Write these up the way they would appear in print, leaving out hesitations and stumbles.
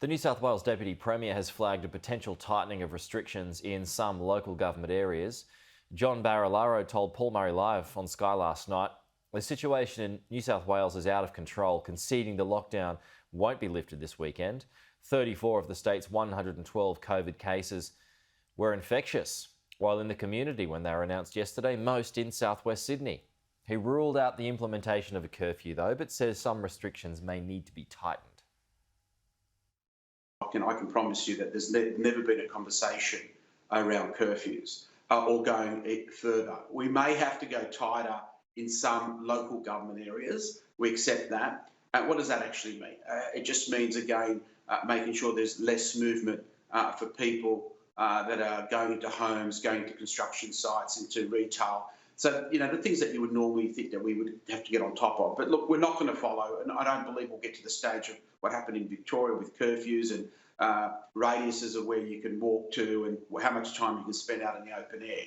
The New South Wales Deputy Premier has flagged a potential tightening of restrictions in some local government areas. John Barilaro told Paul Murray Live on Sky last night the situation in New South Wales is out of control, conceding the lockdown won't be lifted this weekend. 34 of the state's 112 COVID cases were infectious, while in the community when they were announced yesterday, most in southwest Sydney. He ruled out the implementation of a curfew though, but says some restrictions may need to be tightened. I can promise you that there's never been a conversation around curfews or going further. We may have to go tighter in some local government areas. We accept that. What does that actually mean? It just means, again, making sure there's less movement for people that are going into homes, going to construction sites, into retail. So, the things that you would normally think that we would have to get on top of. But look, we're not going to follow, and I don't believe we'll get to the stage of what happened in Victoria with curfews and radiuses of where you can walk to and how much time you can spend out in the open air.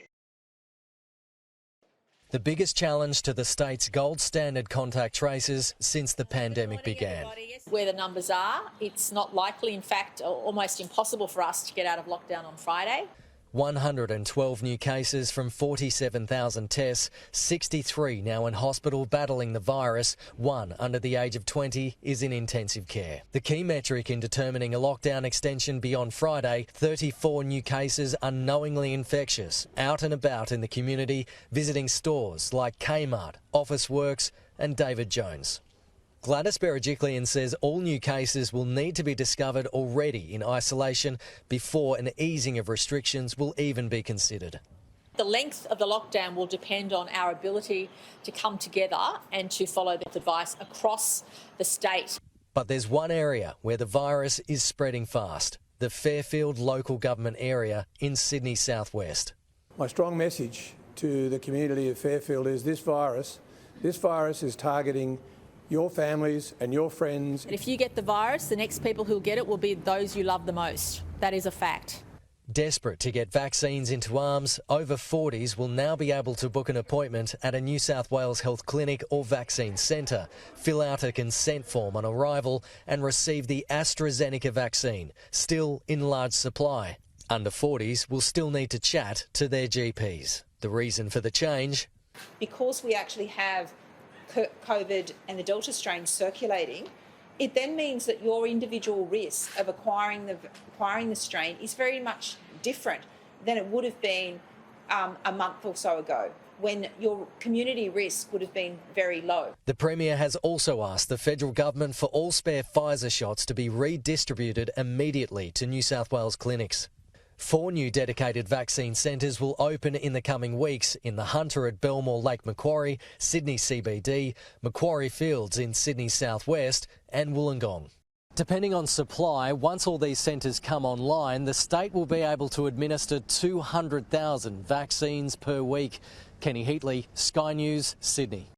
The biggest challenge to the state's gold standard contact tracers since the pandemic began. Where the numbers are, it's not likely, in fact, almost impossible for us to get out of lockdown on Friday. 112 new cases from 47,000 tests, 63 now in hospital battling the virus, 1 under the age of 20 is in intensive care. The key metric in determining a lockdown extension beyond Friday, 34 new cases unknowingly infectious, out and about in the community, visiting stores like Kmart, Officeworks and David Jones. Gladys Berejiklian says all new cases will need to be discovered already in isolation before an easing of restrictions will even be considered. The length of the lockdown will depend on our ability to come together and to follow the advice across the state. But there's one area where the virus is spreading fast, the Fairfield local government area in Sydney southwest. My strong message to the community of Fairfield is this virus is targeting your families and your friends. And if you get the virus, the next people who'll get it will be those you love the most. That is a fact. Desperate to get vaccines into arms, over 40s will now be able to book an appointment at a New South Wales health clinic or vaccine centre, fill out a consent form on arrival and receive the AstraZeneca vaccine, still in large supply. Under 40s will still need to chat to their GPs. The reason for the change? Because we actually have COVID and the Delta strain circulating, it then means that your individual risk of acquiring the strain is very much different than it would have been a month or so ago, when your community risk would have been very low. The Premier has also asked the federal government for all spare Pfizer shots to be redistributed immediately to New South Wales clinics. 4 new dedicated vaccine centres will open in the coming weeks in the Hunter at Belmore Lake Macquarie, Sydney CBD, Macquarie Fields in Sydney southwest and Wollongong. Depending on supply, once all these centres come online, the state will be able to administer 200,000 vaccines per week. Kenny Heatley, Sky News, Sydney.